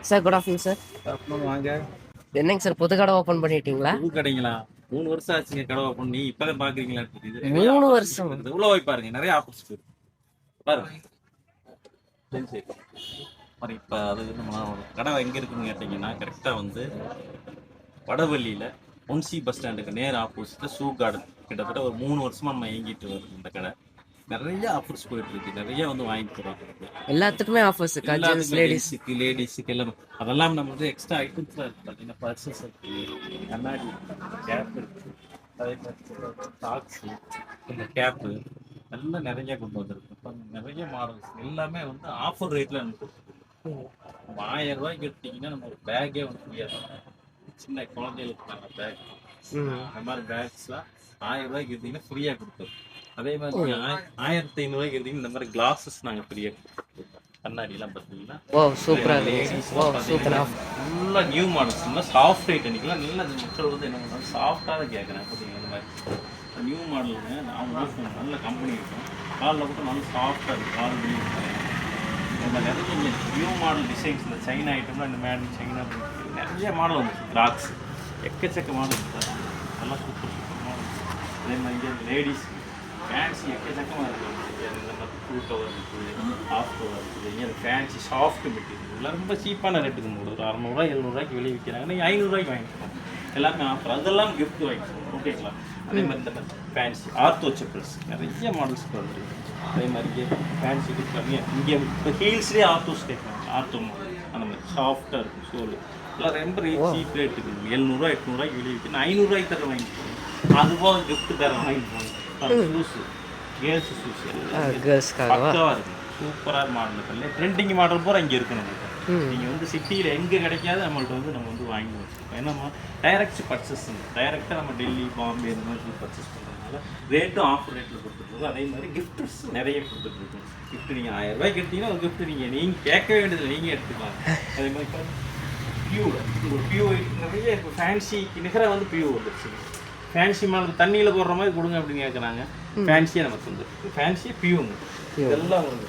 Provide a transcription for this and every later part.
Sir good afternoon sir. வாங்க. என்னங்க sir புது கடை ஓப்பன் பண்ணிட்டீங்களா? புது கடைங்களா? 3 வருஷம் ஆச்சுங்க கடை ஓப்பன். நீ இப்பதான் பாக்குறீங்களா? 3 வருஷம் உள்ள போய் பாருங்க, நிறைய ஆஃபர்ஸ் பாருங்க. சரி சரி பாருங்க. இப்போ அது நம்ம கடை எங்க இருக்குன்னு கேட்டீங்கன்னா, கரெக்டா வந்து வடவள்ளியில ஒன்சி பஸ் ஸ்டாண்டுக்கு நேர் ஆப்போசிட்ல ஷூ கார்டன். கிட்டத்தட்ட ஒரு 3 வருஷமா நம்ம இயங்கிட்டு வருது இந்த கடை. நிறைய ஆஃபர்ஸ் போயிட்டு இருக்கு, நிறைய வந்து வாங்கிட்டு போறாங்க. எல்லாத்துக்குமே ஆஃபர்ஸ் இருக்கா? ஜென்ஸ் லேடிஸுக்கு எல்லாமே. அதெல்லாம் நம்ம வந்து எக்ஸ்ட்ரா ஐட்டம்ஸ் இருக்கு பார்த்தீங்கன்னா, பர்சஸ் இருக்கு, கண்ணாடி கேப் இருக்கு, அதே மாதிரி சாக்ஸு, இந்த கேப்பு எல்லாம் நிறைய கொண்டு வந்திருக்கு. இப்போ நிறைய மாடல்ஸ் எல்லாமே வந்து ஆஃபர் ரேட்ல நம்ம கொடுத்துருக்கு. 1000 ரூபாய்க்கு எடுத்தீங்கன்னா நம்ம ஒரு பேக்கே வந்து ஃப்ரீயாக, சின்ன குழந்தைகளுக்கான பேக், அந்த மாதிரி பேக்ஸ்லாம் 1000 ரூபாய்க்கு எடுத்தீங்கன்னா ஃப்ரீயாக கொடுத்துருக்கோம். அதே மாதிரி 1500 ரூபாய்க்கு எடுத்தீங்கன்னா இந்த மாதிரி கிளாஸஸ் நாங்கள் ஃப்ரீயாக கொடுத்துருக்கோம். கண்ணாடிலாம் பார்த்தீங்கன்னா ஃபுல்லாக நியூ மாடல்ஸ், சாஃப்ட் ரேட் அன்றைக்கெலாம் நல்ல மக்கள் வந்து என்ன பண்ணுறாங்க, சாஃப்டாக தான் கேட்குறேன். பார்த்தீங்கன்னா இந்த மாதிரி நியூ மாடலுங்க. அவங்க நல்ல கம்பெனி இருக்கும், காலில் மட்டும் நல்லா சாஃப்டாக இருக்கும், கால் வெளியே. இந்த நிறைய இங்கே நியூ மாடல் டிசைன்ஸ், இந்த சைனா ஐட்டம்லாம், இந்த மேட் சைனா நிறைய மாடல் வந்துச்சு. கிளாக்ஸ் எக்கச்சக்க மாடல் இருக்குது, நல்லா சூப்பர் சூப்பர் மாடல். அதே மாதிரி இங்கே லேடிஸ் ஃபேன்சி எக்கச்சக்கமாக இருக்குது. இந்த மாதிரி ஃபுல் கவர் இருக்குது, ஹாஃப் கவர் இருக்குது. இங்கே ஃபேன்சி சாஃப்ட் மெட்டீரியல் எல்லாம் ரொம்ப சீப்பான ரேட்டுக்கு போடுது. ஒரு 600 700 வெளியே விற்கிறாங்க, நீங்கள் 500 வாங்கிக்கணும். எல்லாமே ஆஃபர், அதெல்லாம் கிஃப்ட் வாங்கிக்கணும். ஓகேங்களா? அதே மாதிரி இந்த ஃபேன்சி ஆர்த்தோ செப்பல்ஸ் நிறைய மாடல்ஸ் வந்துருக்கு. அதே மாதிரி ஃபேன்சி கொடுப்பாங்க. இங்கே இப்போ ஹீல்ஸ்லேயே ஆர்த்தோஸ் கேட்குறாங்க, ஆர்த்தோ மாடல் அந்த மாதிரி சாஃப்டாக இருக்கும். சோல் எல்லாம் ரொம்ப சீப் ரேட்டுக்கு 700 800 வெளியே விற்கணும். 500 தர வாங்கிக்கணும். அதுபோக கிஃப்ட் தர வாங்கிக்கணும். ஷூஸு, கேர்ள்ஸ் ஷூஸ் எல்லாம் பக்காவாக இருக்கும், சூப்பராக மாடல். ட்ரெண்டிங் மாடல் பூரா இங்கே இருக்கும் நம்மளுக்கு. நீங்கள் வந்து சிட்டியில் எங்கே கிடைக்காது நம்மள்ட்ட வந்து நம்ம வந்து வாங்கி வச்சுருக்கோம். ஏன்னா டைரக்ட் பர்ச்சேஸ், டைரெக்டாக நம்ம டெல்லி பாம்பே இந்த மாதிரி பர்ச்சேஸ் பண்ணுறதுனால ரேட்டும் ஆஃபர் ரேட்டில் கொடுத்துருக்கோம். அதே மாதிரி கிஃப்ட்ஸ் நிறைய கொடுத்துட்ருக்கோம். கிஃப்ட் நீங்கள் 1000 ரூபாய்க்கு எடுத்தீங்கன்னா ஒரு கிஃப்ட் நீங்கள் கேட்க வேண்டியதில்லை, நீங்கள் எடுத்துக்கலாம். அதே மாதிரி பியூ, ஒரு பியூ நிறைய இப்போ ஃபேன்சிக்கு நிகராக வந்து பியூ வந்துருச்சு. ஃபேன்சி மாடல் தண்ணியில் போடுற மாதிரி கொடுங்க அப்படின்னு கேட்குறாங்க. ஃபேன்சியாக நமக்கு வந்துருக்கு. ஃபேன்சியாக பியூங்க இதெல்லாம் வந்து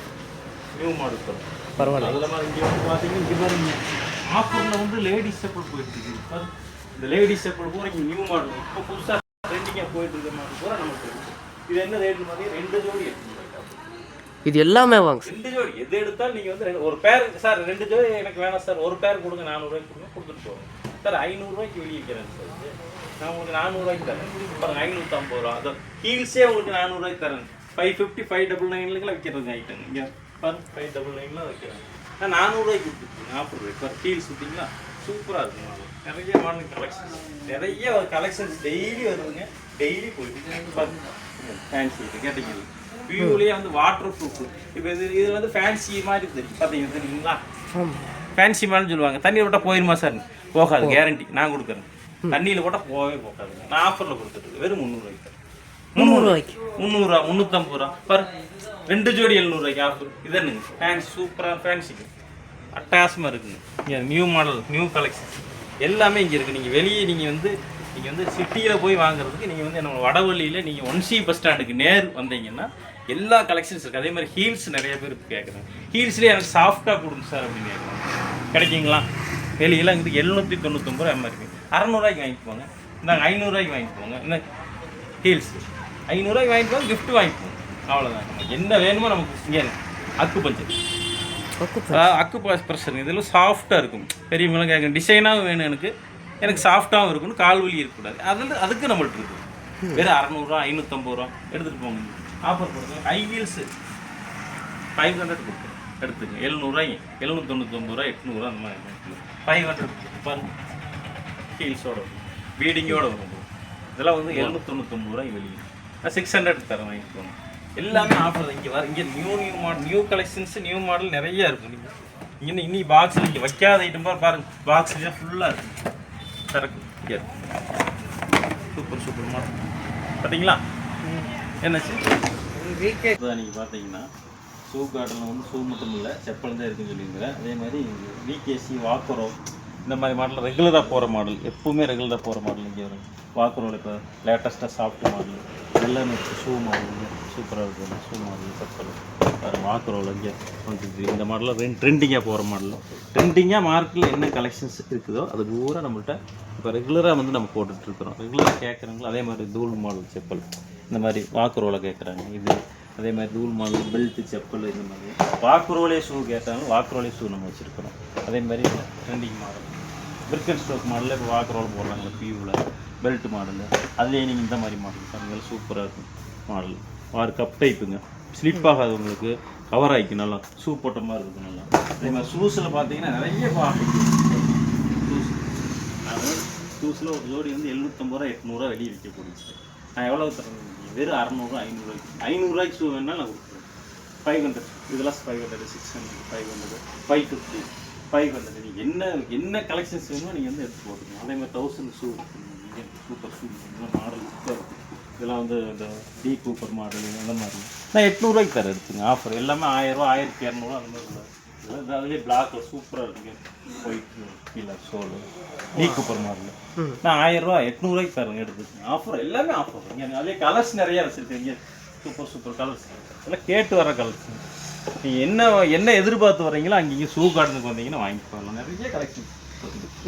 நியூ மாடல் தரும். பரவாயில்ல. அதில் மாதிரி இங்கே வந்து பார்த்தீங்கன்னா இங்கே பாருங்க, ஆஃபரில் வந்து லேடிஸ் செப்பல் போயிட்டுருக்கு. இந்த லேடிஸ் செப்பல் பூரா இங்கே நியூ மாடல் இப்போ புதுசாக ட்ரெண்டிங்காக போயிட்டு இருக்க மாடல் பூரா நமக்கு இருக்குது. இது என்ன ரேட்டு பார்த்தீங்கன்னா 2 ஜோடி இது எல்லாமே வாங்க. 2 ஜோடி எது எடுத்தாலும் நீங்கள் வந்து ஒரு பேர் சார் 2 ஜோடி எனக்கு வேணாம் சார், ஒரு பேர் கொடுங்க 400 ரூபாய்க்கு கொடுங்க, கொடுத்துட்டு போகிறோம் சார். 500 ரூபாய்க்கு வெளியே விற்கிறேன் சார், நான் உங்களுக்கு 400 ரூபாய்க்கு தரேன். பாருங்க 550 ரூபா. அது ஹீல்ஸே உங்களுக்கு 400 ரூபாய்க்கு தரேன். 550 599 விற்கிறது ஐட்டம். இங்கே பாருங்க 599 வைக்கிறேன். நான் 400 ரூபாய்க்கு கொடுத்துருக்கேன். ஆஃபர் ரேட் பார். ஹீல்ஸ் பார்த்தீங்களா சூப்பராக இருக்கும். நிறைய மாடல் கலெக்ஷன்ஸ், நிறைய கலெக்ஷன்ஸ் டெய்லி வருதுங்க, டெய்லி போயிட்டு பாருங்க. ஃபேன்சி கேட்டகிரி வியூலேயே வந்து வாட்டர் ப்ரூஃப். இப்போ இது வந்து ஃபேன்சி மாதிரி தெரியும் பார்த்தீங்கன்னா, தெரியுங்களா? ஃபேன்சி மாடல்னு சொல்லுவாங்க. தண்ணியில் போட்டால் போயிருமா சார்? போகாது, கேரண்டி நான் கொடுக்குறேன். தண்ணியில் போட்டால் போகவே போகாதுங்க. நான் ஆஃபரில் கொடுத்துட்டு வெறும் 300 ரூபாய்க்கு. 300 ரூபாய்க்கு 300 ரூபா 350 ரூபா பாரு. 2 ஜோடி 700 ரூபாய்க்கு ஆஃபர். இது என்னங்க ஃபேன்சி, சூப்பராக ஃபேன்சிக்கு அட்டகாசமாக இருக்குங்க. இங்கே நியூ மாடல் நியூ கலெக்ஷன் எல்லாமே இங்கே இருக்குது. நீங்கள் வெளியே நீங்கள் வந்து சிட்டியில் போய் வாங்குறதுக்கு நீங்கள் வந்து நம்ம வடவள்ளியில் நீங்கள் ஒன்சி பஸ் ஸ்டாண்டுக்கு நேர் வந்தீங்கன்னா எல்லா கலெக்ஷன்ஸ் இருக்குது. அதே மாதிரி ஹீல்ஸ் நிறைய பேர் கேட்குறாங்க. ஹீல்ஸ்லேயே எனக்கு சாஃப்டாக கொடுங்க சார் அப்படின்னு கேட்குறாங்க. கிடைக்குங்களா? வெளியெல்லாம் இங்கே 799 ரூபா மாதிரி இருக்குது. 600 ரூபாய்க்கு வாங்கிக்குவாங்க. நாங்கள் 500 ரூபாய்க்கு வாங்கிக்குவோங்க. இந்த ஹீல்ஸ் 500 ரூபாய்க்கு வாங்கிக்குவோம், கிஃப்ட் வாங்கிக்குவோம். அவ்வளோதான். நமக்கு என்ன வேணுமோ நமக்கு இங்கே அக்கு பஞ்சர், அக்கு ப்ரெஷர் இதெல்லாம் சாஃப்டாக இருக்கும். பெரியவங்களாம் கேட்குறேன் டிசைனாகவும் வேணும், எனக்கு சாஃப்டாகவும் இருக்கணும், கால் வலி இருக்கக்கூடாது. அதுக்கு நம்மள்ட்ட இருக்குது. வெறும் 600 ரூபா 550 ரூபா எடுத்துகிட்டு போங்க. ஆஃபர் கொடுங்க. ஹை ஹீல்ஸு 500 கொடுக்குறேன், எடுத்துங்க. 700 ரூபாய்ங்க, 799 ரூபா 800 ரூபா அந்த மாதிரி 500 பாருங்கள். ஹீல்ஸோட பீடிங்கோடு வரும். இதெல்லாம் வந்து 799 ரூபாய்க்கு வெளியே. நான் 600 தரேன், வாங்கிக்கோங்க. எல்லாமே ஆஃபர் தான். இங்கே இங்கே new model new collections new model நிறையா இருக்கும். நீங்கள் இன்னி பாக்ஸில் இங்கே வைக்காத ஐட்டம் பாருங்கள், பாக்ஸ்லேயே ஃபுல்லாக இருக்குது சரக்கு. சூப்பர் சூப்பர் மாடல் பார்த்தீங்களா? என்னாச்சு நீங்கள் பார்த்தீங்கன்னா ஷூ கார்டனில் வந்து ஷூ மட்டும் இல்லை, செப்பல் தான் இருக்குன்னு சொல்லியிருக்கிறேன். அதே மாதிரி விகேசி வாக்கரோ இந்த மாதிரி மாடல் ரெகுலராக போகிற மாடல், எப்பவுமே ரெகுலராக போகிற மாடல் இங்கே வரும். வாக்கரோட இப்போ லேட்டஸ்ட்டாக சாஃப்ட் மாடல் எல்லாமே ஷூ மாடலுங்க சூப்பராக இருக்குது. ஷூ மாடல் செப்பல் பாருங்கள் வாக்குறோவில் இங்கே வந்துருக்கு. இந்த மாடலில் ட்ரெண்டிங்காக போகிற மாடல் ட்ரெண்டிங்காக மார்க்கெட்டில் என்ன கலெக்ஷன்ஸ் இருக்குதோ அது பூரா நம்மள்ட்ட இப்போ ரெகுலராக வந்து நம்ம போட்டுட்ருக்குறோம். ரெகுலராக கேட்குறாங்களோ அதே மாதிரி தூள் மாடல் செப்பல் இந்த மாதிரி வாக்குறோவில் கேட்குறாங்க. இது அதே மாதிரி தூள் மாடல் பெல்ட்டு செப்பல் இந்த மாதிரி வாக்குறோலே ஷூ கேட்டாலும் வாக்குறோலே ஷூ நம்ம வச்சுருக்கிறோம். அதே மாதிரி ட்ரெண்டிங் மாடல் பிரிக்கன் ஸ்டோக் மாடலில் இப்போ வாக்குறோவில் போடுறாங்களே பியூவில் பெல்ட் மாடலு அதுலேயே நீங்கள் இந்த மாதிரி மாடல் பாருங்கள் சூப்பராக இருக்கும் மாடல். ஆறு கப் டைப்புங்க ஸ்லிப் ஆகாது உங்களுக்கு கவர் ஆகிக்கும் நல்லா ஷூ போட்ட மாதிரி இருக்கும் நல்லா. அதே மாதிரி ஷூஸில் பார்த்தீங்கன்னா நிறைய ஷூஸில் ஒரு ஜோடி வந்து 750 ரூபா 800 வெளியே விற்கக்கூடிய நான் எவ்வளோ தரேன் வெறும் 600 500 ஷூ வேணால் நான் கொடுக்குறேன். 500 இதெல்லாம் 500 600 500 550 500 நீங்கள் என்ன கலெக்ஷன்ஸ் வேணுமோ நீங்கள் வந்து எடுத்து போட்டுக்கணும். அதே மாதிரி 1000 ஷூ நீங்கள் சூப்பர் ஷூ மாடல் சூப்பராக இருக்கும். இதெல்லாம் வந்து இந்த டி கூப்பர் மாடல் அந்த மாதிரி நான் 800 தரேன் எடுத்துங்க ஆஃபர். எல்லாமே 1000 1200 அந்த மாதிரி இல்லை. இதெல்லாம் அதுலேயே பிளாக்கில் சூப்பராக இருக்குங்க ஒயிட் கீழே சோலு டி கூப்பர் மாடல் நான் 1000 800 தரேன் எடுத்துக்கங்க ஆஃபர். எல்லாமே ஆஃபர் இங்கே அதே கலர்ஸ் நிறையா வச்சுருக்கீங்க சூப்பர் கலர்ஸ் எல்லாம் கேட்டு வர கலர்ஸ். நீங்கள் என்ன எதிர்பார்த்து வர்றீங்களோ அங்கேயே ஷூ கார்டனுக்கு வந்தீங்கன்னா வாங்கிட்டு போகலாம். நிறைய கலெக்ஷன்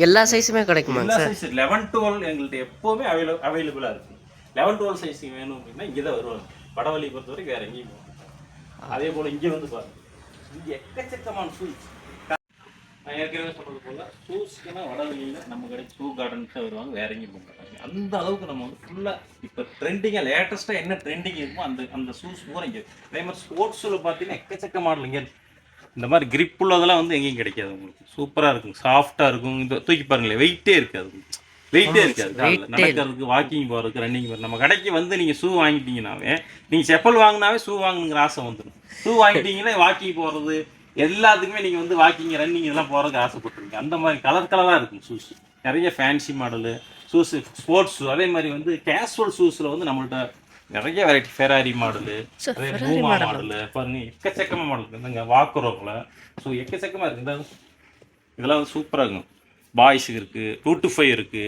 எல்லா சைஸுமே கிடைக்குமா? எல்லா சைஸ் 11 12 எங்கள்கிட்ட எப்போவுமே அவைலபிளாக இருக்குது. 11 12 சைஸ் வேணும் அப்படின்னா இங்கே தான் வருவாங்க. வடவழி பொறுத்த வரைக்கும் வேறு எங்கேயும் போகும். அதே போல் இங்கே வந்து பாருங்கள் இங்கே எக்கச்சக்கமான ஷூஸ். நான் ஏற்கனவே சொல்கிறது போல் ஷூஸ்க்குன்னா வடவழியில் நம்ம கடைக்கு ஷூ கார்டன் தான் வருவாங்க. வேறு எங்கேயும் போக மாட்டாங்க. அந்த அளவுக்கு நம்ம வந்து ஃபுல்லாக இப்போ ட்ரெண்டிங்காக லேட்டஸ்ட்டாக என்ன ட்ரெண்டிங் இருக்குமோ அந்த ஷூஸ் பூரா இங்கே. அதே மாதிரி ஸ்போர்ட்ஸ் ஷூவில் பார்த்தீங்கன்னா எக்கச்சக்க மாடல் இங்கே இந்த மாதிரி கிரிப் உள்ளதெல்லாம் வந்து எங்கேயும் கிடைக்காது உங்களுக்கு. சூப்பராக இருக்கும் சாஃப்டாக இருக்கும். இந்த தூக்கி பாருங்களேன் வெயிட்டே இருக்காது நடக்கிறதுக்கு வாக்கிங் போகிறதுக்கு ரன்னிங் போகிறது. நம்ம கடைக்கு வந்து நீங்கள் ஷூ வாங்கிட்டீங்கன்னாவே நீங்கள் செப்பல் வாங்கினாவே ஷூ வாங்கணுங்கிற ஆசை வந்துடும். ஷூ வாங்கிட்டீங்கன்னா வாக்கிங் போகிறது எல்லாத்துக்குமே நீங்கள் வந்து வாக்கிங் ரன்னிங் இதெல்லாம் போகிறதுக்கு ஆசைப்பட்டுருங்க. அந்த மாதிரி கலராக இருக்கும் ஷூஸ். நிறைய fancy model shoes sports shoe. அதே மாதிரி வந்து கேஷுவல் ஷூஸில் வந்து நம்மள்ட்ட நிறைய வெரைட்டி ஃபெராரி மாடலு அதே பூமா மாடலு பாருங்க எக்கச்சக்கமாக மாடல் இருக்குங்க. வாக்குறோவில் ஸோ எக்கச்சக்கமாக இருக்குது. இதெல்லாம் வந்து சூப்பராக இருக்கும். பாய்ஸுக்கு இருக்குது 2 to 5 இருக்குது.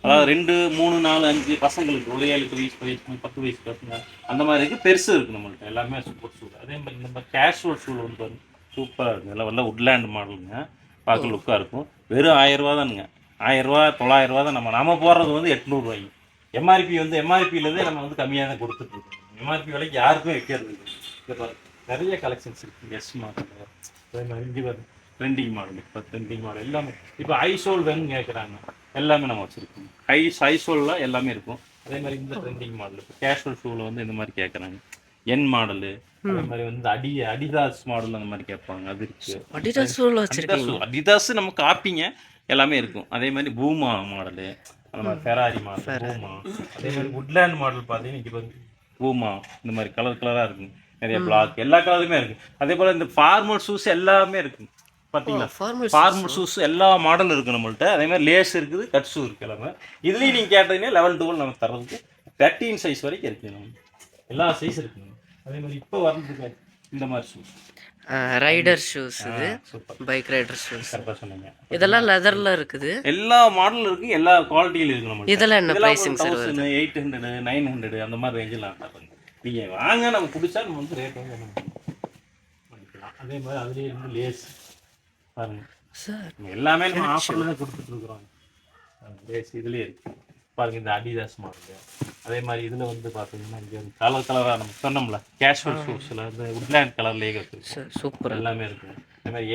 அதாவது 2 3 4 5 பசங்களுக்கு ஒரு 7 வயசு 10 வயசு பசங்க அந்த மாதிரி இருக்குது. பெருசு இருக்குது நம்மள்ட்ட எல்லாமே சூப்பர் ஷூ. அதே மாதிரி நம்ம கேஷுவல் ஷூவில் வந்து பாருங்க சூப்பராக இருக்குது. எல்லாம் வந்து உட்லேண்ட் மாடலுங்க பார்க்க லுக்காக இருக்கும். வெறும் 1000 ரூபா தானுங்க. 1000 900 ரூபா தான். நம்ம போடுறது வந்து 800 ரூபாய்க்கு. எம்ஆர்பி வந்து எம்ஆர்பியிலேருந்தே நம்ம வந்து கம்மியாக தான் கொடுத்துட்ருக்கோம். எம்ஆர்பி விலைக்கு யாருக்கும் வைக்கிறது இல்லை. நிறைய கலெக்ஷன்ஸ் இருக்குது. எஸ் மாடல் அதே மாதிரி இங்கே பாருங்க ட்ரெண்டிங் மாடல். இப்போ ட்ரெண்டிங் மாடல் எல்லாமே இப்போ ஐசோல் வேணும்னு கேட்குறாங்க. எல்லாமே நம்ம வச்சுருக்கோம். ஐசோலில் எல்லாமே இருக்கும். அதே மாதிரி இந்த ட்ரெண்டிங் மாடல் இப்போ கேஷுவல் ஷூவில் வந்து இந்த மாதிரி கேட்குறாங்க. என் மாடலு அதே மாதிரி வந்து அடிதாஸ் மாடல் அந்த மாதிரி கேட்பாங்க. அது இருக்குது. அடிதாஸ் நம்ம காப்பிங்க எல்லாமே இருக்கும். அதே மாதிரி பூமா மாடலு அந்த மாதிரி ஃபெராரி மாடல் பூமா. அதே மாதிரி உட்லேண்ட் மாடல் பார்த்தீங்கன்னா இங்கே பாருங்க பூமா இந்த மாதிரி கலராக இருக்கும். நிறைய பிளாக் எல்லா கலருமே இருக்குது. அதே போல் இந்த ஃபார்மல் ஷூஸ் எல்லாமே இருக்குது. பார்த்தீங்களா ஃபார்மல் ஷூஸ் எல்லா மாடலும் இருக்குது நம்மள்ட்ட. அதே மாதிரி லேஸ் இருக்குது கட் ஷூ இருக்குது எல்லாமே. இதுலேயும் நீங்கள் கேட்டீங்கன்னா 11 12 நம்ம தர்றதுக்கு 13 சைஸ் வரைக்கும் இருக்குது. நம்ம எல்லா சைஸ் இருக்குங்க. அதே மாதிரி இப்போ வர்றதுக்கு இந்த மாதிரி ஷூஸ் ரைடர் ஷூஸ் இது பைக் ரைடர் ஷூஸ் கரெக்டாக சொன்னீங்க. இதெல்லாம் லெதர்ல இருக்குது. எல்லா மாடலும் இருக்குது. எல்லா குவாலிட்டியிலும் இருக்குது. நம்ம இதெல்லாம் என்ன பிரைசிங் சார்? 800 900 அந்த மாதிரி ரேஞ்சில் பாருங்க. நீங்கள் வாங்க நம்ம பிடிச்சா நம்ம வந்து ரேட் வந்து என்ன பண்ணிக்கலாம். அதே மாதிரி அதுலேயே இருந்து லேஸ் பாருங்க சார் எல்லாமே நம்ம ஆஃபரில் தான் கொடுத்துட்ருக்குறோம். லேஸ் இதுலேயே இருக்குது பாருங்க. இந்த அடிதாஸ் மாடல். அதே மாதிரி இதில் வந்து பார்த்தீங்கன்னா இங்கே கலராக நம்ம சொன்னோம்ல கேஷுவல் ஷூஸில் இந்த உட்லேண்ட் கலர்லேயே இருக்குது. சூப்பர் எல்லாமே இருக்குது. அதே மாதிரி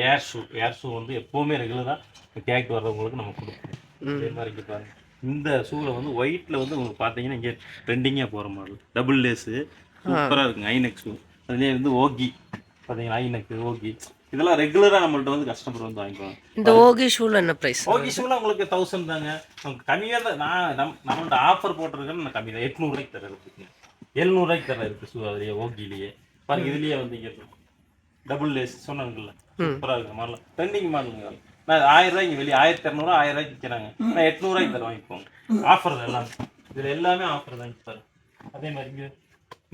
ஏர் ஷூ வந்து எப்போவுமே ரெகுலராக கேட்டு வர்றவங்களுக்கு நம்ம கொடுப்போம். அதே மாதிரி இங்கே பாருங்கள் இந்த ஷூவில் வந்து ஒயிட்டில் வந்து உங்களுக்கு பார்த்தீங்கன்னா இங்கே ட்ரெண்டிங்காக போகிற மாடல் டபுள் லேஸு சூப்பராக இருக்குங்க. ஐநெக் ஷூ அதுலேயே வந்து ஓகி பார்த்தீங்கன்னா ஐநெக்கு ஓகி இதெல்லாம் ரெகுலராக நம்மள்ட்ட வந்து கஸ்டமர் வந்து வாங்கிக்குவாங்க. இந்த ஓகி ஷூவில் என்ன ப்ரைஸ்? ஓகி ஷூவில் உங்களுக்கு 1000 தாங்க. நமக்கு கம்மியாக தான் நம்மள்ட்ட ஆஃபர் போட்டிருக்கேன்னு நான் கம்மி தான் 800 ரூபாய்க்கு தர இருக்குங்க. 700 ரூபாய்க்கு தர இருக்குது ஷூ. அதுலேயே ஓகிலேயே பாருங்க. இதுலேயே வந்து இங்கே டபுள் லேஸ் சொன்னாங்கல்ல சூப்பராக இருக்குது மாடல் ட்ரெண்டிங் மாடலுங்க. நான் 1000 ரூபாய்க்கு வெளியே 1200 1000 ரூபாய்க்கு விற்கிறாங்க. நான் 800 ரூபாய்க்கு தர வாங்கிப்போங்க. ஆஃபர் தான் எல்லாமே. இதில் எல்லாமே ஆஃபர் தான் பாருங்க. அதே மாதிரி இங்கே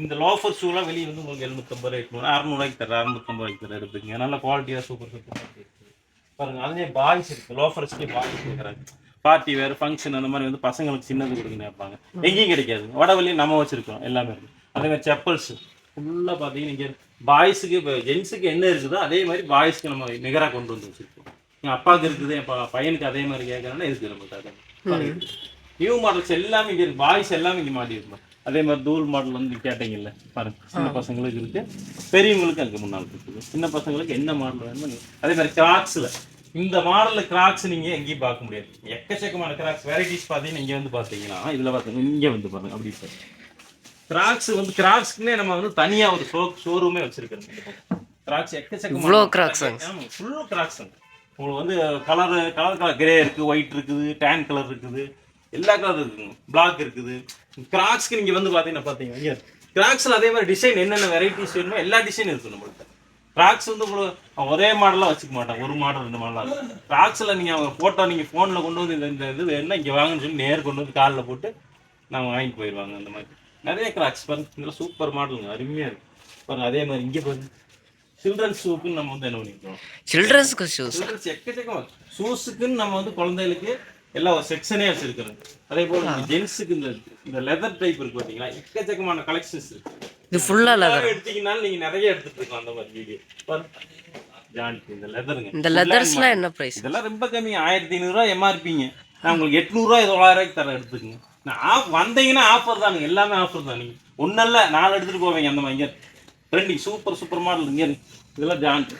இந்த லோஃபர் ஷூலாம் வெளியே வந்து உங்களுக்கு 750 800 600 ரூபாய்க்கு தர 650 ரூபாய்க்கு தர எடுத்துக்கங்க. நல்ல குவாலிட்டியாக சூப்பர் இருக்குது பாருங்கள். அதுலேயே பாய்ஸ் இருக்குது. லோஃபர்ஸ்லேயே பாய்ஸ் கேட்குறாங்க. பார்ட்டி வேறு ஃபங்க்ஷன் அந்த மாதிரி வந்து பசங்களுக்கு சின்னது கொடுக்குன்னு கேட்பாங்க. எங்கேயும் கிடைக்காது. வடவழியும் நம்ம வச்சுருக்கோம் எல்லாமே இருக்குது. அதே மாதிரி செப்பல்ஸ் ஃபுல்லாக பார்த்தீங்கன்னா இங்கே பாய்ஸுக்கு இப்போ ஜென்ஸுக்கு என்ன இருக்குதோ அதே மாதிரி பாய்ஸ்க்கு நம்ம நிகராக கொண்டு வந்து வச்சுருக்கோம். என் அப்பாவுக்கு இருக்குது, என் பையனுக்கு அதே மாதிரி கேட்குறேன்னா இருக்குது நம்மளுக்கு. அதே நியூ மாடல்ஸ் எல்லாமே இங்கே இருக்குது. பாய்ஸ் எல்லாமே இங்கே மாட்டிருக்கோம். அதே மாதிரி தூள் மாடல் வந்து கேட்டீங்கல்ல பாருங்க, சின்ன பசங்களுக்கு இருக்குது, பெரியவங்களுக்கு அங்கே முன்னால் இருக்குது. சின்ன பசங்களுக்கு என்ன மாடல் வேணுமோ. அதே மாதிரி கிராக்ஸில் இந்த மாடலில் கிராக்ஸ் நீங்கள் எங்கேயும் பார்க்க முடியாது. எக்கச்சக்கமான கிராக்ஸ் வெரைட்டிஸ் பார்த்தீங்கன்னா இங்கே வந்து பார்த்தீங்கன்னா இதில் பார்த்தீங்கன்னா இங்கே வந்து பாருங்க அப்படி கிராக்ஸ் வந்து கிராக்ஸ்க்குன்னே நம்ம வந்து தனியாக ஒரு ஷோரூமே வச்சிருக்கோம். கிராக்ஸ் எக்கச்சக்கமான கிராக்ஸ் ஃபுல்லு கிராக்ஸ். உங்களுக்கு வந்து கலர் கிரே இருக்குது, ஒயிட் இருக்குது, டேன் கலர் இருக்குது, எல்லா கலர் இருக்குங்க, பிளாக் இருக்குது. கிராக்ஸ்க்கு நீங்கள் வந்து பார்த்தீங்கன்னா கிராக்ஸில் அதே மாதிரி டிசைன் என்னென்ன வெரைட்டிஸ் வேணுமோ எல்லா டிசைனும் இருக்குது நம்மளுக்கு. கிராக்ஸ் வந்து ஒரே மாடலாக வச்சுக்க மாட்டாங்க, ஒரு மாடல் 2 மாடலாக இருக்கும். கிராக்ஸில் நீங்கள் அவங்க ஃபோட்டோ நீங்கள் ஃபோனில் கொண்டு வந்து இந்த இது வேணுன்னா இங்கே வாங்கன்னு சொல்லி நேர் கொண்டு வந்து காலில் போட்டு நாங்கள் வாங்கிட்டு போயிடுவாங்க. அந்த மாதிரி நிறைய கிராக்ஸ் பாருங்க, இதெல்லாம் சூப்பர் மாடலுங்க, அருமையாக இருக்குது பாருங்க. அதே மாதிரி இங்கே பாருங்க சில்ட்ரன்ஸ் ஷூக்குன்னு நம்ம வந்து என்ன பண்ணிக்கிறோம், சில்ட்ரன்ஸ்க்கு ஷூஸ் எக்கச்சக்கமாக ஷூஸுக்குன்னு நம்ம வந்து குழந்தைகளுக்கு எல்லா ஒரு செக்ஷனே வச்சிருக்கிறோம். அதே போல் ஜென்ஸுக்கு இந்த லெதர் டைப் இருக்கு பார்த்தீங்களா, எக்கச்சக்கமான கலெக்ஷன்ஸ் இருக்கு. இது ஃபுல்லா லெதர் எடுத்தீங்கனாலும் நீங்க நிறைய எடுத்துட்டு இருக்கோம். அந்த மாதிரி வீடியோ ஜான்டி இந்த லெதருங்க. இந்த லெதர்ஸ்லாம் என்ன பிரைஸ்? இதெல்லாம் ரொம்ப கம்மி, 1500 ரூபாய் எம்ஆர்பிங்க. நான் உங்களுக்கு 800 ரூபாய் 900 ரூபாய்க்கு தர எடுத்துக்கங்க. நான் வந்தீங்கன்னா ஆஃபர் தானுங்க, எல்லாமே ஆஃபர் தான். நீங்க ஒன்னல்ல 4 எடுத்துட்டு போவீங்க. அந்த மாதிரி ட்ரெண்டிங் சூப்பர் மாடல் இங்கே இதெல்லாம் ஜான்டி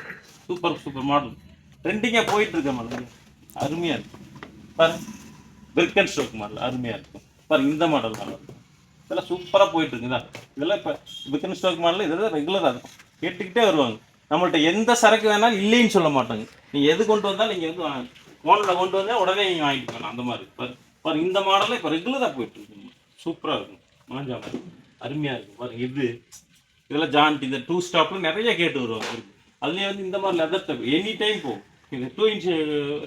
சூப்பர் மாடல் ட்ரெண்டிங்காக போயிட்டு இருக்க மாடல், அருமையா இருக்கு பாருங்க. பிரிக்கன் ஸ்டோக் மாடல் அருமையா இருக்கும் பாருங்க. இந்த மாடல் இதெல்லாம் சூப்பராக போயிட்டு இருக்குதா. இதெல்லாம் இப்போ பிரிக்கன் ஸ்டோக் மாடல் இதெல்லாம் ரெகுலராக இருக்கும், கேட்டுக்கிட்டே வருவாங்க. நம்மள்ட்ட எந்த சரக்கு வேணாலும் இல்லைன்னு சொல்ல மாட்டாங்க. நீங்கள் எது கொண்டு வந்தாலும் நீங்கள் வந்து ஃபோனில் கொண்டு வந்தால் உடனே நீங்கள் வாங்கிட்டு போகலாம். அந்த மாதிரி பாருங்க. இந்த மாடலில் இப்போ ரெகுலராக போயிட்டு இருக்கு, சூப்பராக இருக்கும். மாஞ்சா மாதிரி அருமையாக இருக்கும் பாருங்க. இதெல்லாம் ஜான்டி இந்த 2 ஸ்டாப்ல நிறைய கேட்டு வருவாங்க. அதுலேயே வந்து இந்த மாதிரி லெதர் டைப் எனி டைம் போகும். இது 2 இன்ச்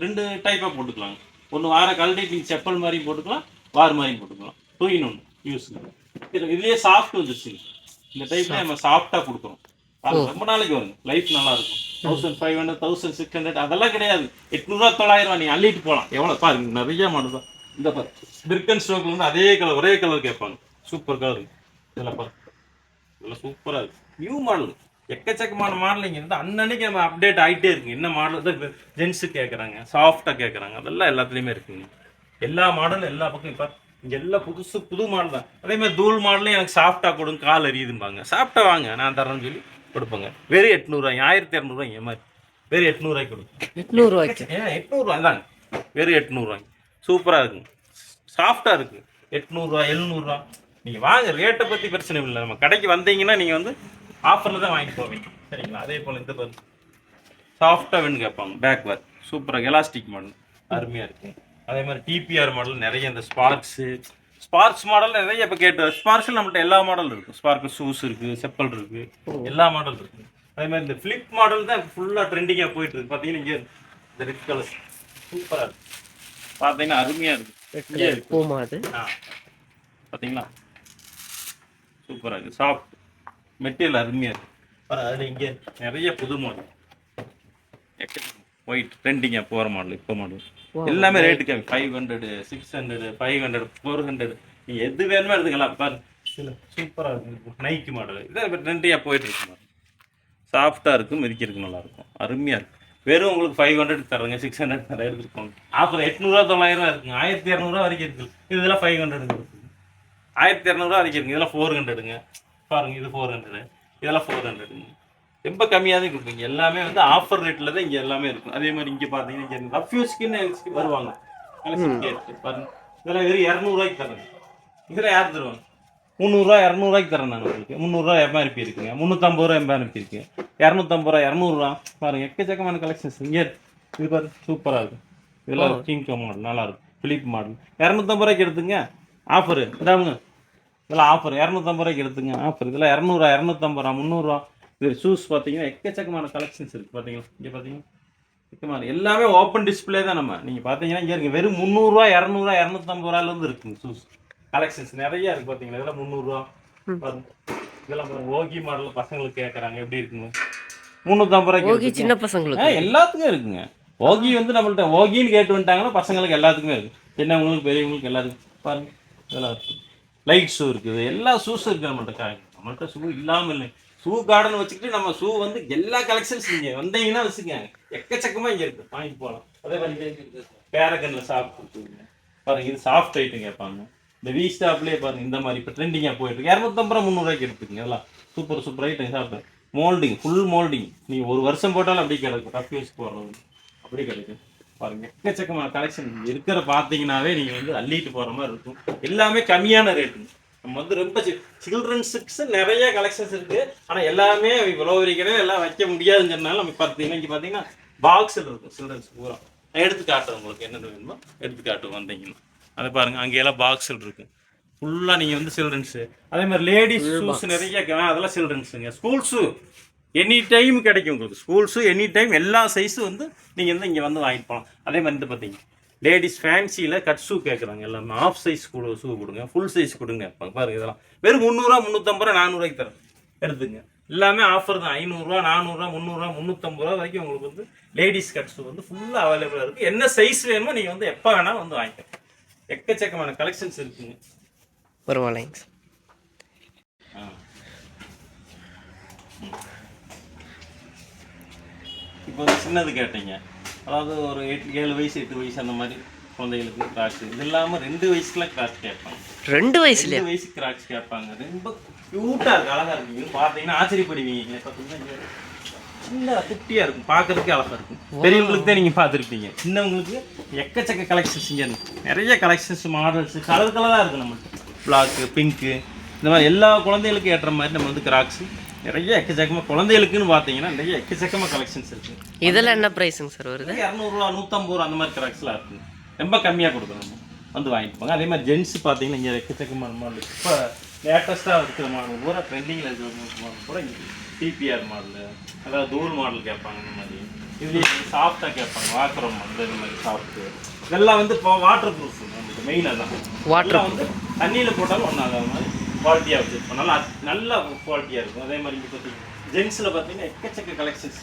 2 டைப்பாக போட்டுக்கலாங்க. ஒன்று வார கழட்டிட்டு நீங்கள் செப்பல் மாதிரியும் போட்டுக்கலாம், வார் மாதிரியும் போட்டுக்கலாம். 2 in 1 யூஸ். இதுலேயே சாஃப்ட் வந்துருச்சு. இந்த டைப்ல நம்ம சாஃப்டாக கொடுக்குறோம். அது ரொம்ப நாளைக்கு வருங்க, லைஃப் நல்லா இருக்கும். 1500 1600 அதெல்லாம் கிடையாது. 800 900 நீ அள்ளிட்டு போகலாம். எவ்வளோ பாருங்க, நிறைய மாடல் தான். இந்த பாரு பிரிக்கன் ஸ்டோக்ல வந்து அதே கலர் ஒரே கலர் கேட்பாங்க, சூப்பர் கலர். இதெல்லாம் பாரு, இதெல்லாம் சூப்பராக இருக்கு. நியூ மாடல் எக்கச்சக்கமான மாடல் இங்கே இருந்து அன்னன்னைக்கு நம்ம அப்டேட் ஆகிட்டே இருக்குங்க. என்ன மாடல் தான் ஜென்ஸு கேட்குறாங்க, சாஃப்டாக கேட்குறாங்க, அதெல்லாம் எல்லாத்துலேயுமே இருக்குங்க. எல்லா மாடலும் எல்லா பக்கம் இப்போ இங்கே எல்லாம் புது மாடல் தான். அதே மாதிரி தூள் மாடலும் எனக்கு சாஃப்டாக கொடுங்க, கால் எரியுதும்பாங்க. சாஃப்டாக வாங்க நான் தரேன்னு சொல்லி கொடுப்பேங்க. வெறும் 800 ரூபாய், 1200 ரூபாய்ங்க மாதிரி வெறும் 800 ரூபாய்க்கு கொடுக்கும். 800 ரூபாய்க்கு 800 ரூபாய் தாங்க, வெறும் 800 ரூபாய்க்கு சூப்பராக இருக்குங்க, சாஃப்டாக இருக்குது. 800 ரூபா 700 ரூபா நீங்கள் வாங்க, ரேட்டை பற்றி பிரச்சனை இல்லை. நம்ம கடைக்கு வந்தீங்கன்னா நீங்கள் வந்து ஆஃபரில் தான் வாங்கிட்டு போவீங்க, சரிங்களா. அதே போல் இந்த பாருங்க சாஃப்டாக வேணும்னு கேட்பாங்க, பேக் வேர் சூப்பராக எலாஸ்டிக் மாடல் அருமையாக இருக்குது. அதே மாதிரி டிபிஆர் மாடல் நிறைய, இந்த ஸ்பார்க்ஸ் மாடல் நிறைய இப்போ கேட்டு. ஸ்பார்க்ஸில் நம்மள்ட்ட எல்லா மாடல் இருக்குது. ஸ்பார்க் ஷூஸ் இருக்குது, செப்பல் இருக்குது, எல்லா மாடல் இருக்குது. அதே மாதிரி இந்த ஃப்ளிப் மாடல் தான் ஃபுல்லாக ட்ரெண்டிங்காக போயிட்டு இருக்கு. பார்த்தீங்கன்னா இங்கே இந்த ரெட் கலர் சூப்பராக இருக்குது, பார்த்தீங்கன்னா அருமையாக இருக்குது. பூமா அது பார்த்தீங்களா சூப்பராக இருக்குது, சாஃப்ட் மெட்டீரியல் அருமையாக இருக்குது. அதில் இங்கே நிறைய புது மாடல் ஒயிட் ட்ரெண்டிங்காக போகிற மாடல். இப்போ மாடல் எல்லாமே ரேட்டு கம்மி, 500 600 500 400 நீங்கள் எது வேணுமோ எடுத்துக்கலாம். பாரு சூப்பராக இருக்குது. நைக்கி மாடல் இதான் ட்ரெண்டிங்காக போயிட்டு இருக்கு. மாடல் சாஃப்டாக இருக்கும், மிதிக்கிறதுக்கு நல்லாயிருக்கும், அருமையாக இருக்கும். வெறும் உங்களுக்கு 500 தரங்க, 600 தர எடுத்துருக்கோங்க. அப்புறம் 800 900 இருக்குங்க, 1200 வரைக்கும் இருக்குது. இதெல்லாம் 500 இருக்குது, 1200 வரைக்கும் இருக்குங்க. இதெல்லாம் 400ங்க பாருங்க. இது 400, இதெல்லாம் 400ங்க. ரொம்ப கம்மியாக தான் கொடுப்பீங்க. எல்லாமே வந்து ஆஃபர் ரேட்டில் தான் இங்கே எல்லாமே இருக்கும். அதே மாதிரி இங்கே பார்த்தீங்கன்னா இங்கே ரஃப்யூஸ்க்குன்னு வருவாங்க பாருங்க. இதெல்லாம் வெறும் 200 ரூபாய்க்கு தரேங்க. இதெல்லாம் யார் தருவாங்க? 300 ரூபா 200 ரூபாய்க்கு தரேன் நாங்கள் உங்களுக்கு. 300 ரூபா எம்ஆர்பி இருக்குங்க, 350 ரூபா எம்ஆர்பி இருக்கு, 250 ரூபா 200 ரூபா பாருங்க. எக்கச்சக்கமான கலெக்ஷன்ஸ் இங்கே இது பாருங்க, சூப்பராக இருக்கும். இதெல்லாம் கிங்கோ மாடல் நல்லா இருக்கும், பிலிப் மாடல் 250 ரூபாய்க்கு எடுத்துங்க. ஆஃபரு இதாங்க, இதெல்லாம் ஆஃபர் 250 ரூபாய்க்கு எடுத்துங்க ஆஃபர். இதெல்லாம் 200 ரூபா 250 ரூபா 300 ரூபா. இது ஷூஸ் பார்த்தீங்கன்னா எக்கச்சக்கமான கலெக்ஷன்ஸ் இருக்குது. பார்த்தீங்களா இங்கே பார்த்தீங்கன்னா எல்லாமே ஓப்பன் டிஸ்பிளே தான். நம்ம நீங்கள் பார்த்தீங்கன்னா இங்கே இருக்குது வெறும் 300 ரூபா 200 ரூபா 250 ரூபாயிலேருந்து இருக்குங்க ஷூஸ் கலெக்ஷன்ஸ் நிறைய இருக்குது. பார்த்தீங்களா இதெல்லாம் 300 ரூபா பாருங்க. இதெல்லாம் பாருங்க ஓகி மாடல் பசங்களுக்கு கேட்குறாங்க, எப்படி இருக்குங்க 350 ரூபாய்க்கு சின்ன பசங்களுக்கு எல்லாத்துக்கும் இருக்குங்க. ஓகி வந்து நம்மள்ட்ட ஓகின்னு கேட்டு வந்துட்டாங்கன்னா பசங்களுக்கு எல்லாத்துக்குமே இருக்குது. சின்னவங்களுக்கு பெரியவங்களுக்கு எல்லாருக்கும் பாருங்க இதெல்லாம் இருக்குது. லைட் ஷூ இருக்குது, எல்லா ஷூஸும் இருக்குது நம்மள்ட்ட ஷூ இல்லாமல் இல்லை. ஷூ கார்டன் வச்சுக்கிட்டு நம்ம ஷூ வந்து எல்லா கலெக்ஷன்ஸ் நீங்கள் வந்தீங்கன்னா வச்சுக்கோங்க, எக்கச்சக்கமாக இங்கே இருக்குது, வாங்கிட்டு போகலாம். அதே மாதிரி பேரகனில் சாஃப்ட் கொடுத்துருங்க பாருங்க, இது சாஃப்ட் ஐட்டம் கேட்பாங்க. இந்த வி ஸ்டாப்லேயே பாருங்க இந்த மாதிரி இப்போ ட்ரெண்டிங்காக போயிட்டு 250 ரூபா 300 எடுத்துக்கங்க. இதெல்லாம் சூப்பர் ஐட்டம் சாப்பிட்டு மோல்டிங், ஃபுல் மோல்டிங். நீங்கள் ஒரு வருஷம் போட்டாலும் அப்படியே கிடைக்கும், ரஃப் யூஸ் போடுறது அப்படியே கிடைக்கும். பாருங்க எக்கச்சக்கமான கலெக்ஷன் இருக்கிற பார்த்தீங்கன்னாவே நீங்கள் வந்து அள்ளிட்டு போகிற மாதிரி இருக்கும். எல்லாமே கம்மியான ரேட்டு. நம்ம வந்து ரொம்ப சில்ட்ரன்ஸுக்கு நிறைய கலெக்ஷன்ஸ் இருக்குது, ஆனால் எல்லாமே இவ்வளோ வரைக்கும் எல்லாம் வைக்க முடியாதுங்கிறதுனால நம்ம பார்த்தீங்கன்னா இங்கே பார்த்தீங்கன்னா பாக்ஸில் இருக்கும் சில்ட்ரன்ஸ் பூரா. நான் எடுத்து காட்டுறேன் உங்களுக்கு என்னென்ன வேணுமோ எடுத்து காட்டுவோம் வந்தீங்கன்னா. அதை பாருங்கள் அங்கேயெல்லாம் பாக்ஸில் இருக்குது ஃபுல்லாக. நீங்கள் வந்து சில்ட்ரன்ஸு, அதே மாதிரி லேடிஸ் ஷூஸ் நிறைய அதெல்லாம் சில்ட்ரன்ஸுங்க. ஸ்கூல் ஷூ எனி டைம் கிடைக்கும் உங்களுக்கு. ஸ்கூல் ஷூ எனி டைம் எல்லா சைஸும் வந்து நீங்கள் வந்து இங்கே வந்து வாங்கிட்டு போகலாம். அதே மாதிரி வந்து பார்த்தீங்க லேடிஸ் ஃபேன்சியில் கட் ஷூ கேட்குறாங்க, எல்லாமே ஆஃப் சைஸ் ஷூ கொடுங்க, ஃபுல் சைஸ் கொடுங்க பாருங்க. இதெல்லாம் வெறும் 300 350 400 தரேன், எடுத்துங்க. எல்லாமே ஆஃபர் தான். 500 400 300 350 வரைக்கும் உங்களுக்கு வந்து லேடிஸ் கட் ஷூ வந்து ஃபுல்லாக அவைலபிளாக இருக்குது. என்ன சைஸ் வேணுமோ நீங்கள் வந்து எப்போ வேணாலும் வந்து வாங்கிக்கலாம். எக்கச்சக்கமான கலெக்ஷன்ஸ் இருக்குங்க. பரவாயில்லைங்க சார். இப்போ வந்து சின்னது கேட்டீங்க, அதாவது ஒரு 7 வயசு 8 வயசு அந்த மாதிரி குழந்தைகளுக்கு கிராக்ஸ். இது இல்லாமல் 2 வயசுக்குலாம் கிராக்ஸ் கேட்பாங்க. 2 வயசுக்கு கிராக்ஸ் கேட்பாங்க. ரொம்ப க்யூட்டாக இருக்குது, அழகாக இருக்குது. பார்த்தீங்கன்னா ஆச்சரியப்படுவீங்க. பார்த்தீங்கன்னா சின்ன குட்டியாக இருக்கும், பார்க்கறதுக்கு அழகாக இருக்கும். பெரியவங்களுக்கு தான் நீங்கள் பார்த்துருப்பீங்க, சின்னவங்களுக்கு எக்கச்சக்க கலெக்ஷன்ஸ் இங்கே இருக்குது. நிறைய கலெக்ஷன்ஸ், மாடல்ஸ், கலராக இருக்குது நம்மளுக்கு. பிளாக்கு, பிங்க்கு, இந்த மாதிரி எல்லா குழந்தைகளுக்கும் ஏற்ற மாதிரி நம்ம வந்து கிராக்ஸ் நிறைய எக்கச்சக்கமாக குழந்தைகளுக்குன்னு பார்த்தீங்கன்னா நிறைய எக்கச்சக்கமாக கலெக்ஷன்ஸ் இருக்குது. இதெல்லாம் என்ன ப்ரைஸுங்க சார் வருது? 200 150 அந்த மாதிரி கிராக்ஸ்லாம் இருக்குது. ரொம்ப கம்மியாக கொடுக்குறோம், வந்து வாங்கிட்டு போங்க. அதே மாதிரி ஜென்ஸ் பார்த்தீங்கன்னா இங்கே எக்கச்சக்கமான மாடல், இப்போ லேட்டஸ்ட்டாக இருக்கிற மாடல் பூரா ட்ரெண்டிங்கில் இருக்கிற மாடல் பூரா இங்கே டிபிஆர் மாடலு, அதாவது தூள் மாடல் கேட்பாங்க. இந்த மாதிரி இதுலேயே சாஃப்டாக கேட்பாங்க, வாக்குற மாடல், இந்த மாதிரி சாஃப்ட்டு. இதெல்லாம் வந்து இப்போ வாட்டர் ப்ரூஃப் நம்மளுக்கு மெயினாக தான். வாட்டர் வந்து தண்ணியில் போட்டாலும் ஒன்றும் ஆகாத மாதிரி குவாலிட்டியாக வச்சுருப்போம். நல்ல குவாலிட்டியாக இருக்கும். அதே மாதிரி இங்கே பார்த்தீங்கன்னா ஜென்ஸில் பார்த்தீங்கன்னா எக்கச்சக்க கலெக்ஷன்ஸ்.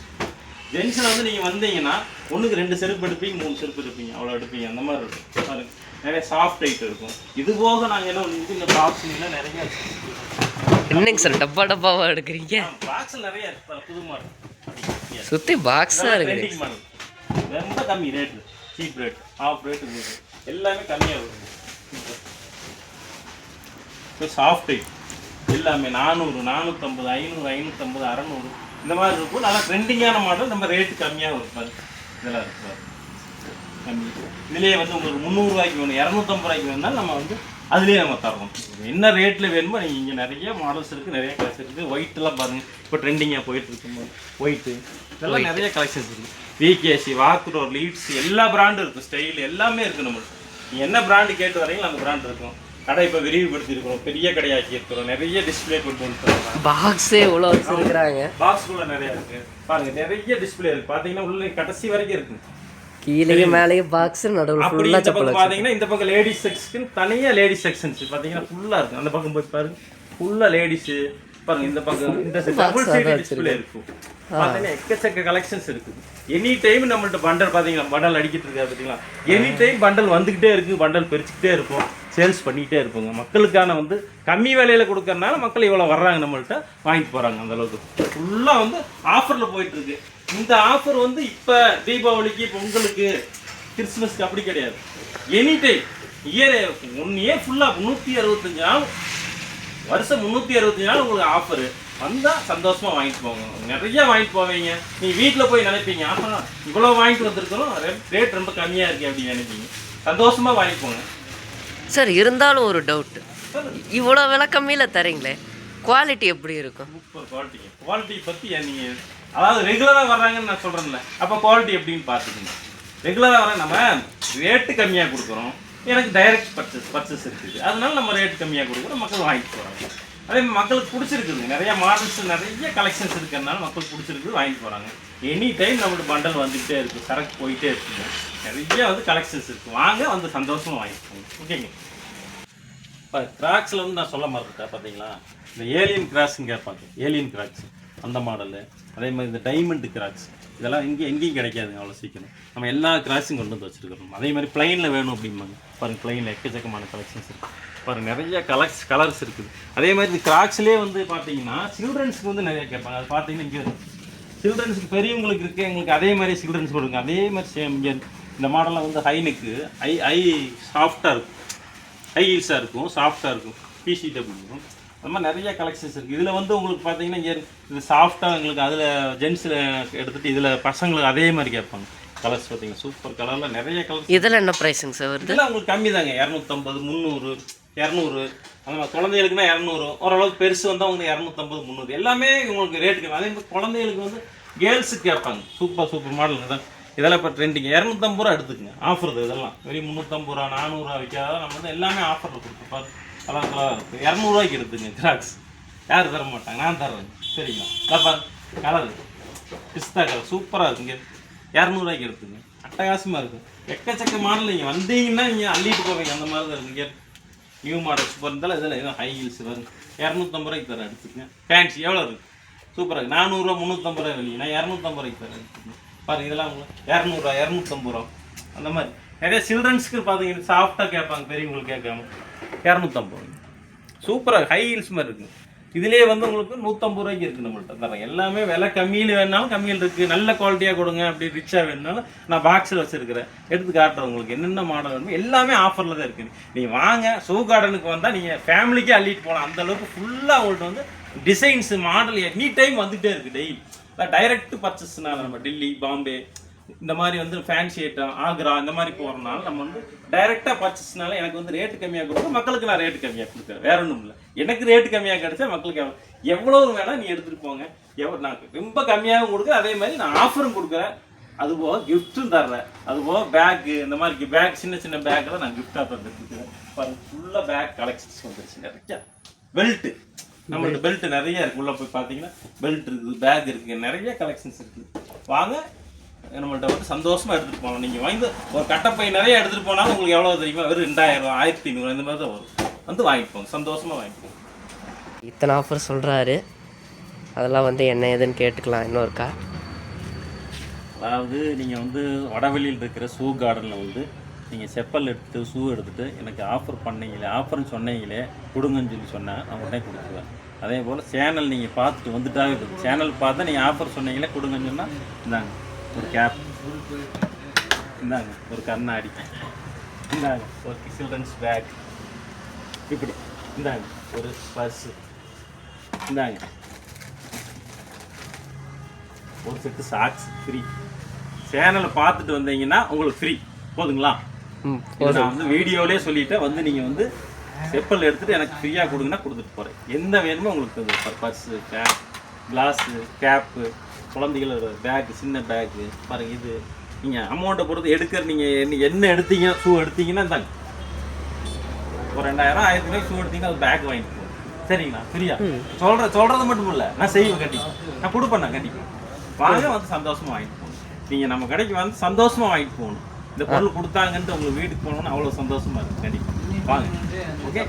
ஜென்ஸில் வந்து நீங்கள் வந்தீங்கன்னா 1க்கு 2 செருப்பு எடுப்பீங்க, 3 செருப்பு எடுப்பீங்க, அவ்வளோ எடுப்பீங்க. அந்த மாதிரி இருக்கும் பாருங்க. நிறைய சாஃப்ட் ஐட்டம் இருக்கும். இது போக நாங்கள் என்ன வந்து இந்த பாக்ஸ்லாம் நிறைய என்னங்க சார் டப்பாவாக எடுக்கிறீங்க? பாக்ஸில் நிறைய இருக்கு, புது மாடல் சுற்றி பாக்ஸாக இருக்கு. மாடல் ரொம்ப கம்மி rate, cheap rate, half rate, எல்லாமே கம்மியாக இருக்கும். சாஃப்ட் ஐட்டம் எல்லாமே 400 450 500 550 600 இந்த மாதிரி இருக்கும். நல்லா ட்ரெண்டிங்கான மாடல், நம்ம ரேட்டு கம்மியாக இருப்பாரு. இதெல்லாம் இருக்கு கம்மி. இதுலேயே வந்து உங்களுக்கு 300 ரூபாய்க்கு வேணும், 250 ரூபாய்க்கு வேணும்னாலும் நம்ம வந்து அதுலேயே நம்ம தரோம். என்ன ரேட்டில் வேணுமோ நீங்கள் இங்கே நிறைய மாடல்ஸ் இருக்குது, நிறைய கலெக்ஷன் இருக்குது. ஒயிட்டெல்லாம் பாருங்கள், இப்போ ட்ரெண்டிங்காக போயிட்டு இருக்கும்போது ஒயிட்டு இதெல்லாம் நிறைய கலெக்ஷன்ஸ் இருக்குது. விகேசி, வாக்குடோர், லீட்ஸ் எல்லா பிராண்டும் இருக்குது. ஸ்டைல் எல்லாமே இருக்குது நம்மளுக்கு. நீங்கள் என்ன பிராண்டு கேட்டு வரீங்களோ அந்த பிராண்ட் இருக்கும். கடை இப்போ விரிவுபடுத்திருக்கிறோம், பெரிய கடையாக்கி இருக்கிறோம், நிறைய டிஸ்பிளே கொண்டு வந்துருக்காங்க. பாக்ஸே எவ்வளோ வச்சுருக்குறாங்க, பாக்ஸ்குள்ளே நிறையா இருக்குது பாருங்கள். நிறைய டிஸ்பிளே இருக்குது பார்த்தீங்கன்னா, உள்ள கடைசி வரைக்கும் இருக்குது. கீழே மேலேயே பாக்ஸ் நடுவில் ஃபுல்லாக செப்பல் பார்த்தீங்கன்னா. இந்த பக்கம் லேடிஸ் செக்ஷன் தனியாக, லேடிஸ் செக்ஷன்ஸ் பார்த்தீங்கன்னா ஃபுல்லாக இருக்குது. அந்த பக்கம் போய் பாருங்க, ஃபுல்லாக லேடிஸு பாருங்க. இந்த பக்கம் இந்த டபுள் சைடு டிஸ்பிளே இருக்கும் பார்த்தீங்கன்னா. எக்கச்சக்க கலெக்ஷன்ஸ் இருக்குது. எனி டைம் நம்மள்ட்ட பண்டல் பார்த்தீங்கன்னா, பண்டல் அடிக்கிட்டு இருக்காது பார்த்தீங்களா. எனி டைம் பண்டல் வந்துக்கிட்டே இருக்குது, பண்டல் பிரிச்சுக்கிட்டே இருக்கும், சேல்ஸ் பண்ணிக்கிட்டே இருப்போங்க. மக்களுக்கான வந்து கம்மி விலையில் கொடுக்கறனால மக்கள் இவ்வளோ வர்றாங்க, நம்மள்ட்ட வாங்கிட்டு போகிறாங்க. அந்தளவுக்கு ஃபுல்லாக வந்து ஆஃபரில் போயிட்டுருக்கு. இந்த ஆஃபர் வந்து இப்போ தீபாவளிக்கு, பொங்கலுக்கு, கிறிஸ்மஸ்க்கு அப்படி கிடையாது. எனி டைம் இயர் 1 இயர் ஃபுல்லாக 365 நாள், வருஷம் 365 நாள் உங்களுக்கு ஆஃபரு வந்தால் சந்தோஷமாக வாங்கிட்டு போங்க. நிறைய வாங்கிட்டு போவீங்க. நீங்கள் வீட்டில் போய் நினைப்பீங்க, ஆஹா இவ்வளோ வாங்கிட்டு வந்திருக்கிறோம், ரேட் ரொம்ப கம்மியாக இருக்குது அப்படின்னு நினைப்பீங்க. சந்தோஷமாக வாங்கிட்டு போங்க சார். இருந்தாலும் ஒரு டவுட்டு, இவ்வளோ விலை கம்மியில் தரீங்களே, குவாலிட்டி எப்படி இருக்கும்? சூப்பர் குவாலிட்டி பற்றி நீங்கள், அதாவது ரெகுலராக வர்றாங்கன்னு நான் சொல்கிறேன்ல, அப்போ குவாலிட்டி எப்படின்னு பார்த்துக்கணும். ரெகுலராக வர நம்ம ரேட்டு கம்மியாக கொடுக்குறோம், எனக்கு டைரக்ட் பர்ச்சேஸ் இருக்குது, அதனால நம்ம ரேட்டு கம்மியாக கொடுக்குறோம், மக்கள் வாங்கிட்டு போகிறாங்க. அதே மக்களுக்கு பிடிச்சிருக்குது, நிறைய மாடல்ஸ் நிறைய கலெக்ஷன்ஸ் இருக்கிறதுனால மக்களுக்கு பிடிச்சிருக்குது, வாங்கிட்டு போகிறாங்க. எனி டைம் நம்மளுக்கு பண்டல் வந்துக்கிட்டே இருக்குது, சரக்கு போயிட்டே இருக்குங்க. நிறைய வந்து கலெக்ஷன்ஸ் இருக்குது, வாங்க வந்து சந்தோஷமாக வாங்கிக்கோங்க. ஓகேங்க. இப்போ கிராக்ஸில் வந்து நான் சொல்ல மறந்துட்டேன் பார்த்தீங்களா, இந்த ஏலியன் கிராக்ஸுன்னு கேட்பாங்க. ஏலியன் கிராக்ஸ் அந்த மாடலு. அதே மாதிரி இந்த டைமண்ட் கிராக்ஸ் இதெல்லாம் எங்கேயும் கிடைக்காதுங்க அவ்வளோ சீக்கிரம். நம்ம எல்லா கிராஸும் கொண்டு வந்து வச்சுருக்கிறோம். அதே மாதிரி ப்ளைனில் வேணும் அப்படிம்பாங்க பாருங்கள், ப்ளைனில் எக்கச்சக்கமான கலெக்ஷன்ஸ் இருக்குது பாருங்கள், நிறைய கலர்ஸ் இருக்குது. அதே மாதிரி இந்த கிராக்ஸ்லேயே வந்து பார்த்தீங்கன்னா சில்ட்ரன்ஸுக்கு வந்து நிறைய கேட்பாங்க. அது பார்த்தீங்கன்னா இங்கே சில்ட்ரன்ஸுக்கு பெரியவங்களுக்கு இருக்குது, எங்களுக்கு அதே மாதிரி சில்ட்ரன்ஸ் கொடுங்க. அதே மாதிரி சேம் இங்கே இந்த மாடலில் வந்து ஹைனுக்கு ஐ சாஃப்டாக இருக்கும், ஹை ஹீல்ஸாக இருக்கும், சாஃப்டாக இருக்கும், பிசிடபிள்யூ அந்த மாதிரி நிறைய கலெக்ஷன்ஸ் இருக்குது. இதில் வந்து உங்களுக்கு பார்த்தீங்கன்னா இங்கே இது சாஃப்டாக எங்களுக்கு அதில் ஜென்ஸில் எடுத்துகிட்டு இதில் பசங்களுக்கு அதே மாதிரி கேட்பாங்க. கலர்ஸ் பார்த்தீங்கன்னா சூப்பர் கலரில் நிறைய கலர்ஸ். இதில் என்ன ப்ரைஸுங்க சார் வருது? இதெல்லாம் உங்களுக்கு கம்மி தாங்க, 250, 300, 200. அந்த மாதிரி குழந்தைகளுக்குனா 200, ஓரளவுக்கு பெருசு வந்தால் உங்களுக்கு 250, 300 எல்லாமே உங்களுக்கு ரேட்டு கம்மி. அதே மாதிரி குழந்தைகளுக்கு வந்து கேர்ள்ஸுக்கு கேட்பாங்க சூப்பர் மாடலுங்க தான். இதெல்லாம் இப்போ ட்ரெண்டிங் 250 ரூபா எடுத்துக்கங்க, ஆஃபர் இதெல்லாம் வெறும் 350 ரூபா 400 ரூபா விற்காத நம்ம வந்து எல்லாமே ஆஃபரில் கொடுத்துருப்பாரு. கலர் இருக்குது 200 ரூபாய்க்கு எடுத்துங்க கிராக்ஸ். யாரும் தர மாட்டாங்க, நான் தர்றேன் சரிங்களா. அதான் பாரு கலர் பிஸ்தா கலர் சூப்பராக இருக்குங்க, 200 ரூபாய்க்கு எடுத்துங்க, அட்டகாசமாக இருக்கும். எக்கச்சக்க மாடல் நீங்கள் வந்தீங்கன்னா நீங்கள் அள்ளிட்டு போவீங்க. அந்த மாதிரி தான் இருக்குங்க. நியூ மாடல் சூப்பர் இருந்தாலும் இதில் எதுவும் ஹை ஹீல்ஸ் வரும் 250 ரூபாய்க்கு தரேன் எடுத்துக்கங்க. ஃபேன்சி எவ்வளோ இருக்குது சூப்பராக இருக்குது, 400 ரூபா 350 ரூபாய் வெளியே, நான் 250 ரூபாய்க்கு தரேன் எடுத்துக்கங்க. பாருங்கள் இதெல்லாம் உங்களுக்கு 200 ரூபா 250 ரூபா அந்த மாதிரி. நிறைய சில்ட்ரன்ஸுக்கு பார்த்தீங்கன்னா சாஃப்டாக கேட்பாங்க, பெரியவங்களுக்கு கேட்காம 250 சூப்பராக ஹை ஹீல்ஸ் மாதிரி இருக்குது. இதுலேயே வந்து உங்களுக்கு 150 ரூபாய்க்கு இருக்குது நம்மள்ட்ட தரேன். எல்லாமே விலை கம்மியில் வேணுனாலும் கம்மியில் இருக்குது, நல்ல குவாலிட்டியாக கொடுங்க. அப்படி ரிச்சாக வேணுனாலும் நான் பாக்ஸில் வச்சுருக்கிறேன், எடுத்து காட்டுறேன் உங்களுக்கு என்னென்ன மாடல் வேணுமோ எல்லாமே ஆஃபரில் தான் இருக்குது. நீங்கள் வாங்க ஷோ கார்டனுக்கு வந்தால் நீங்கள் ஃபேமிலிக்கே அள்ளிட்டு போகலாம். அந்தளவுக்கு ஃபுல்லாக உங்கள்கிட்ட வந்து டிசைன்ஸு மாடல் எனி டைம் வந்துகிட்டே இருக்குது. டெய்லி டைரக்ட் பர்ச்சேஸ்னால நம்ம டெல்லி பாம்பே இந்த மாதிரி வந்து ஃபேன்சி ஐட்டம் ஆக்ரா இந்த மாதிரி போகிறனால நம்ம வந்து டைரெக்டாக பர்ச்சேஸ்னால எனக்கு வந்து ரேட்டு கம்மியாக கொடுக்கும், மக்களுக்கு நான் ரேட்டு கம்மியாக கொடுக்குறேன். வேற ஒன்றும் இல்லை, எனக்கு ரேட்டு கம்மியாக கிடைச்சா மக்களுக்கு எவ்வளோ வேணால் நீ எடுத்துகிட்டு போங்க. நான் ரொம்ப கம்மியாகவும் கொடுக்குறேன், அதே மாதிரி நான் ஆஃபரும் கொடுக்குறேன். அதுபோக கிஃப்ட்டும் தர்றேன். அதுபோக பேக்கு இந்த மாதிரி பேக் சின்ன பேக்கெல்லாம் நான் கிஃப்டாக தந்துருக்கேன். பாருங்க ஃபுல்லாக பேக் கலெக்ஷன்ஸ் வந்துருச்சு. நிறைய பெல்ட்டு நம்மள்ட்ட பெல்ட் நிறைய இருக்குது. உள்ளே போய் பார்த்தீங்கன்னா பெல்ட் இருக்குது, பேக் இருக்குது, நிறைய கலெக்ஷன்ஸ் இருக்குது. வாங்க நம்மள்ட்ட வந்து சந்தோஷமாக எடுத்துகிட்டு போகலாம். நீங்கள் வாங்கி ஒரு கட்டப்பை நிறைய எடுத்துகிட்டு போனாலும் உங்களுக்கு எவ்வளோ தெரியுமா, வெறும் 2000, 1500 இந்த மாதிரி தான் வரும். வந்து வாங்கிட்டு போங்க, சந்தோஷமாக வாங்கிட்டு போங்க. இத்தனை ஆஃபர் சொல்கிறாரு, அதெல்லாம் வந்து என்ன ஏதுன்னு கேட்டுக்கலாம் இன்னொருக்கா. அதாவது நீங்கள் வந்து வடவெளியில் இருக்கிற ஷூ கார்டனில் வந்து நீங்கள் செப்பல் எடுத்துகிட்டு ஷூ எடுத்துகிட்டு எனக்கு ஆஃபர் பண்ணீங்களே, ஆஃபர்னு சொன்னீங்களே கொடுங்கன்னு சொல்லி சொன்னால் நான் உடனே கொடுத்துருவேன். அதே போல் சேனல் நீங்கள் பார்த்துட்டு வந்துட்டாவே இருக்குது. சேனல் பார்த்தா நீங்கள் ஆஃபர் சொன்னீங்களே கொடுங்கன்னு சொன்னால் இந்தாங்க ஒரு கேப், இந்தாங்க ஒரு கண்ணாடி, இந்தாங்க ஒரு சில்ட்ரன்ஸ் பேக், இப்படி இந்தாங்க ஒரு பர்ஸு, இந்தாங்க ஒரு செட்டு சாக்ஸ் ஃப்ரீ. சேனலை பார்த்துட்டு வந்தீங்கன்னா உங்களுக்கு ஃப்ரீ. போதுங்களா? நான் வந்து வீடியோலேயே சொல்லிவிட்டேன். வந்து நீங்கள் வந்து செப்பல் எடுத்துகிட்டு எனக்கு ஃப்ரீயாக கொடுங்கன்னா கொடுத்துட்டு போகிறேன். எந்த வேணுமோ உங்களுக்கு பர்ஸு, கேப், கிளாஸு, கேப்பு, குழந்தைகளோட பேக்கு, சின்ன பேக்கு பாருங்கள். இது நீங்கள் அமௌண்ட்டை பொறுத்து எடுக்கிற நீங்கள் என்ன எடுத்தீங்க ஷூ எடுத்தீங்கன்னா தாங்க ஒரு 2000, 1000 ஷூ எடுத்தீங்கன்னா அது பேக் வாங்கிட்டு போகும். சரிங்களா? ஃப்ரீயா சொல்கிறது மட்டும் இல்லை, நான் செய்வேன் கண்டிப்பாக, நான் கொடுப்பேன். நான் கண்டிப்பாக வாங்க வந்து சந்தோஷமாக வாங்கிட்டு போகணும். நீங்கள் நம்ம கடைக்கு வந்து சந்தோஷமாக வாங்கிட்டு போகணும். இந்த பொருள் கொடுத்தாங்கன்ட்டு உங்களுக்கு வீட்டுக்கு போகணுன்னு அவ்வளோ சந்தோஷமாக இருக்குது. கண்டிப்பாக வாங்க. ஓகே.